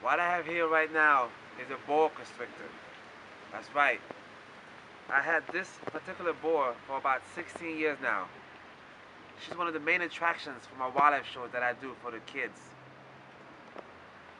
What I have here right now is a boa constrictor. That's right. I had this particular boa for about 16 years now. She's one of the main attractions for my wildlife shows that I do for the kids.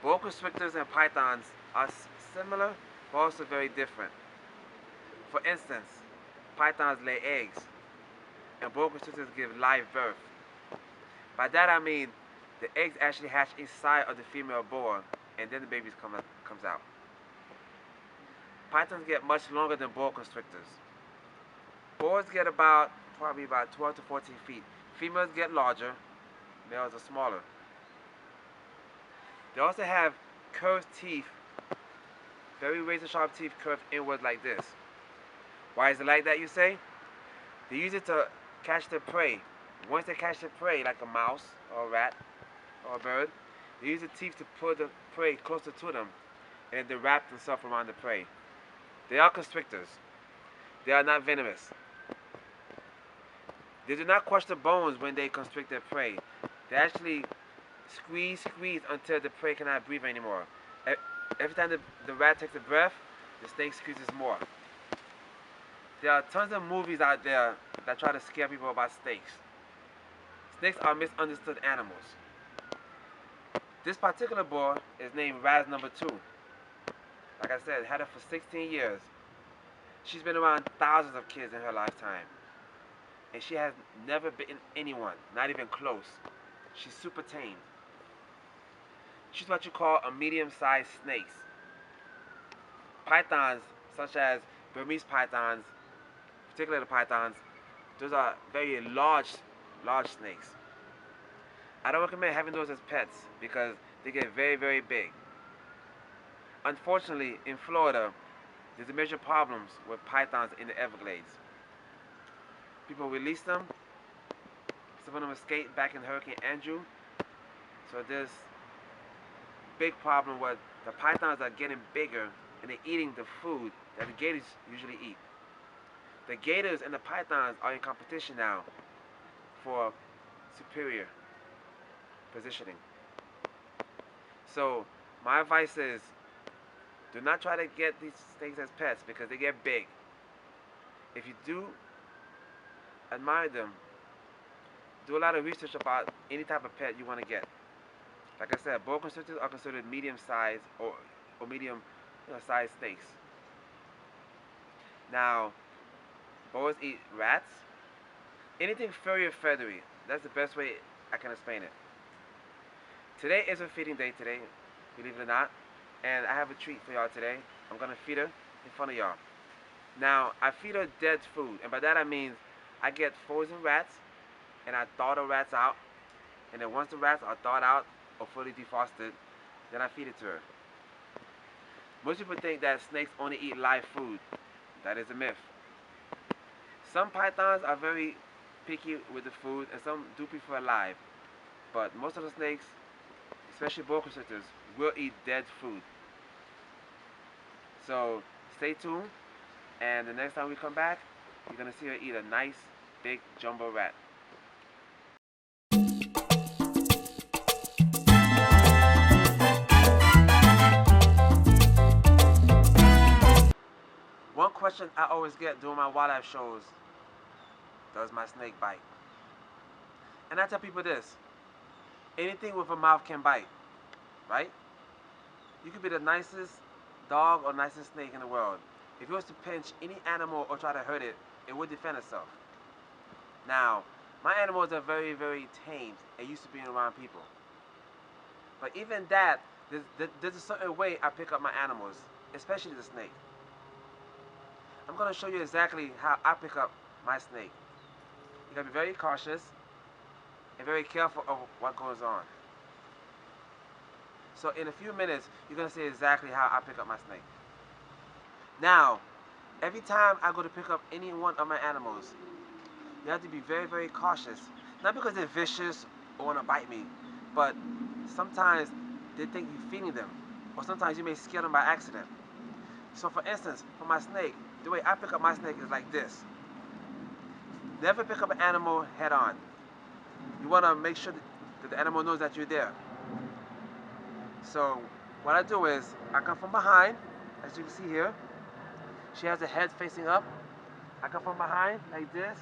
Boa constrictors and pythons are similar, but also very different. For instance, pythons lay eggs, and boa constrictors give live birth. By that I mean the eggs actually hatch inside of the female boa, and then the babies comes out. Pythons get much longer than boa constrictors. Boas get probably about 12 to 14 feet. Females get larger, males are smaller. They also have curved teeth, very razor sharp teeth curved inward like this. Why is it like that, you say? They use it to catch their prey. Once they catch their prey, like a mouse or a rat or a bird, they use the teeth to pull the prey closer to them, and then they wrap themselves around the prey. They are constrictors. They are not venomous. They do not crush the bones when they constrict their prey. They actually squeeze until the prey cannot breathe anymore. Every time the rat takes a breath, the snake squeezes more. There are tons of movies out there that try to scare people about snakes. Snakes are misunderstood animals. This particular boa is named Raz number 2. Like I said, had her for 16 years. She's been around thousands of kids in her lifetime. And she has never bitten anyone, not even close. She's super tame. She's what you call a medium-sized snake. Pythons, such as Burmese pythons, particularly the pythons, those are very large snakes. I don't recommend having those as pets because they get very, very big. Unfortunately, in Florida, there's a major problems with pythons in the Everglades. People release them. Some of them escaped back in Hurricane Andrew. So there's big problem where the pythons are getting bigger and they're eating the food that the gators usually eat. The gators and the pythons are in competition now for superior positioning. So my advice is, do not try to get these snakes as pets because they get big. If you do admire them, do a lot of research about any type of pet you want to get. Like I said, boa constrictors are considered medium-sized or medium-sized snakes. Now, boas eat rats. Anything furry or feathery. That's the best way I can explain it. Today is a feeding day today, believe it or not. And I have a treat for y'all today. I'm going to feed her in front of y'all. Now, I feed her dead food. And by that I mean I get frozen rats and I thaw the rats out. And then once the rats are thawed out or fully defrosted, then I feed it to her. Most people think that snakes only eat live food. That is a myth. Some pythons are very picky with the food and some do prefer live. But most of the snakes, especially boa constrictors, will eat dead food. So stay tuned, and the next time we come back, you're going to see her eat a nice big jumbo rat. One question I always get during my wildlife shows: does my snake bite? And I tell people this: anything with a mouth can bite, right? You could be the nicest dog or nicest snake in the world. If it was to pinch any animal or try to hurt it, it would defend itself. Now, my animals are very, very tame and used to being around people. But even that, there's a certain way I pick up my animals, especially the snake. I'm going to show you exactly how I pick up my snake. You gotta be very cautious and very careful of what goes on. So in a few minutes, you're gonna see exactly how I pick up my snake. Now, every time I go to pick up any one of my animals, you have to be very, very cautious. Not because they're vicious or wanna bite me, but sometimes they think you're feeding them, or sometimes you may scare them by accident. So for instance, for my snake, the way I pick up my snake is like this. Never pick up an animal head on. You want to make sure that the animal knows that you're there. So what I do is I come from behind, as you can see here. She has her head facing up. I come from behind like this,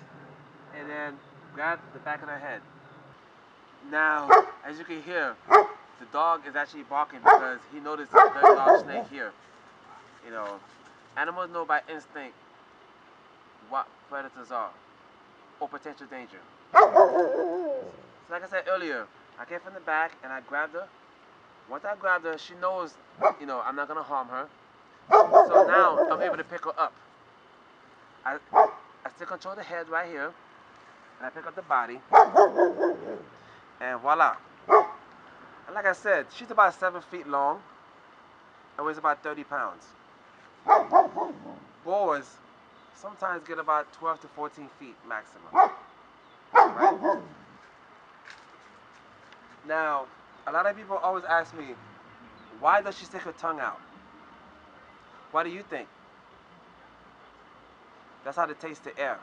and then grab the back of her head. Now, as you can hear, the dog is actually barking because he noticed a very large snake here. You know, animals know by instinct what predators are or potential danger. So like I said earlier, I came from the back and I grabbed her. Once I grabbed her, she knows, you know, I'm not gonna harm her. So now I'm able to pick her up. I still control the head right here, and I pick up the body, and voila. And like I said, she's about 7 feet long and weighs about 30 pounds. Boas sometimes get about 12 to 14 feet maximum. Right? Now, a lot of people always ask me, why does she stick her tongue out? What do you think? That's how they taste the air.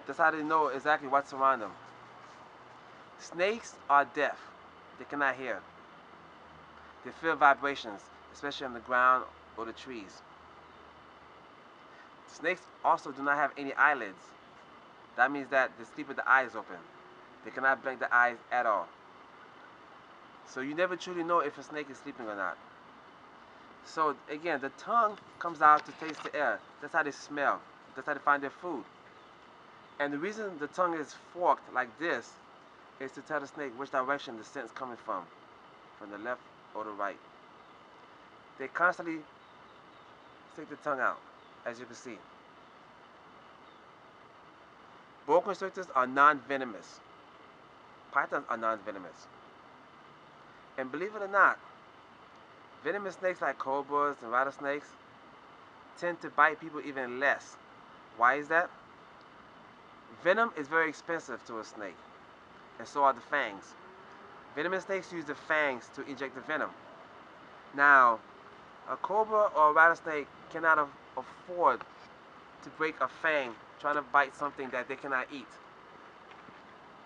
That's how they know exactly what's around them. Snakes are deaf. They cannot hear. They feel vibrations, especially on the ground or the trees. Snakes also do not have any eyelids. That means that they sleep with the eyes open. They cannot blink the eyes at all. So you never truly know if a snake is sleeping or not. So again, the tongue comes out to taste the air. That's how they smell. That's how they find their food. And the reason the tongue is forked like this is to tell the snake which direction the scent is coming from the left or the right. They constantly stick the tongue out, as you can see. Boa constrictors are non-venomous. Pythons are non-venomous. And believe it or not, venomous snakes like cobras and rattlesnakes tend to bite people even less. Why is that? Venom is very expensive to a snake, and so are the fangs. Venomous snakes use the fangs to inject the venom. Now, a cobra or a rattlesnake cannot afford to break a fang trying to bite something that they cannot eat,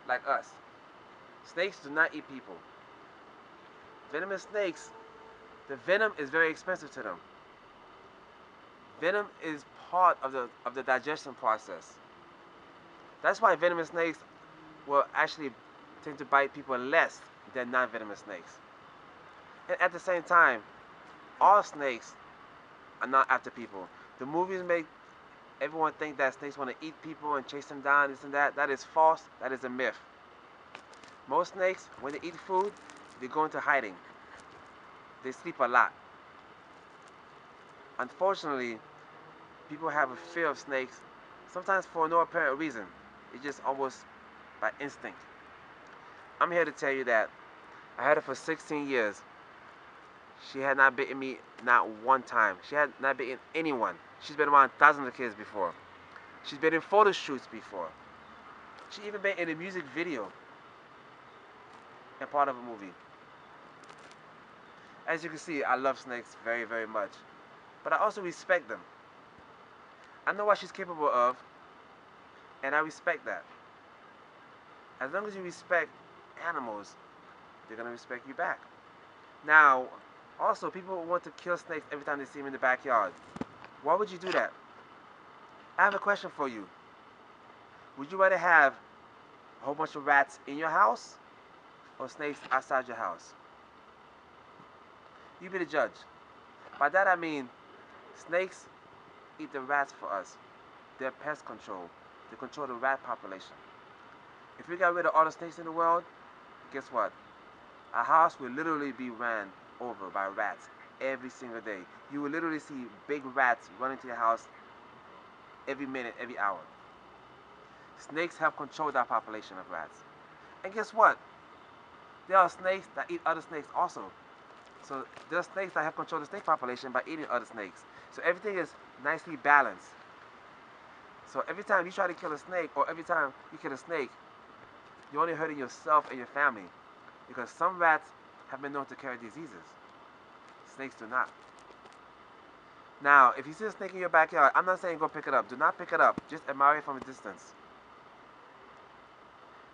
like us. Snakes do not eat people. Venomous snakes, the venom is very expensive to them. Venom is part of the digestion process. That's why venomous snakes will actually tend to bite people less than non-venomous snakes. And at the same time, all snakes are not after people. The movies make everyone think that snakes want to eat people and chase them down, this and that. That is false. That is a myth. Most snakes, when they eat food, they go into hiding. They sleep a lot. Unfortunately, people have a fear of snakes, sometimes for no apparent reason. It's just almost by instinct. I'm here to tell you that I had her for 16 years. She had not bitten me not one time. She had not bitten anyone. She's been around thousands of kids before. She's been in photo shoots before. She even been in a music video and part of a movie. As you can see, I love snakes very, very much. But I also respect them. I know what she's capable of, and I respect that. As long as you respect animals, they're going to respect you back. Now, also, people want to kill snakes every time they see them in the backyard. Why would you do that? I have a question for you. Would you rather have a whole bunch of rats in your house or snakes outside your house? You be the judge. By that I mean, snakes eat the rats for us. They're pest control. They control the rat population. If we got rid of all the snakes in the world, guess what? Our house will literally be ran over by rats every single day. You will literally see big rats running to your house every minute, every hour. Snakes help control that population of rats. And guess what? There are snakes that eat other snakes also. So there are snakes that help control the snake population by eating other snakes. So everything is nicely balanced. So every time you try to kill a snake, or every time you kill a snake, you're only hurting yourself and your family. Because some rats have been known to carry diseases. Snakes do not. Now, if you see a snake in your backyard, I'm not saying go pick it up. Do not pick it up. Just admire it from a distance.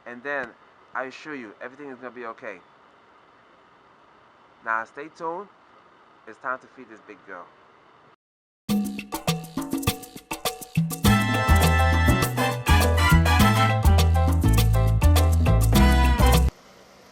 And then, I assure you, everything is going to be okay. Now stay tuned. It's time to feed this big girl.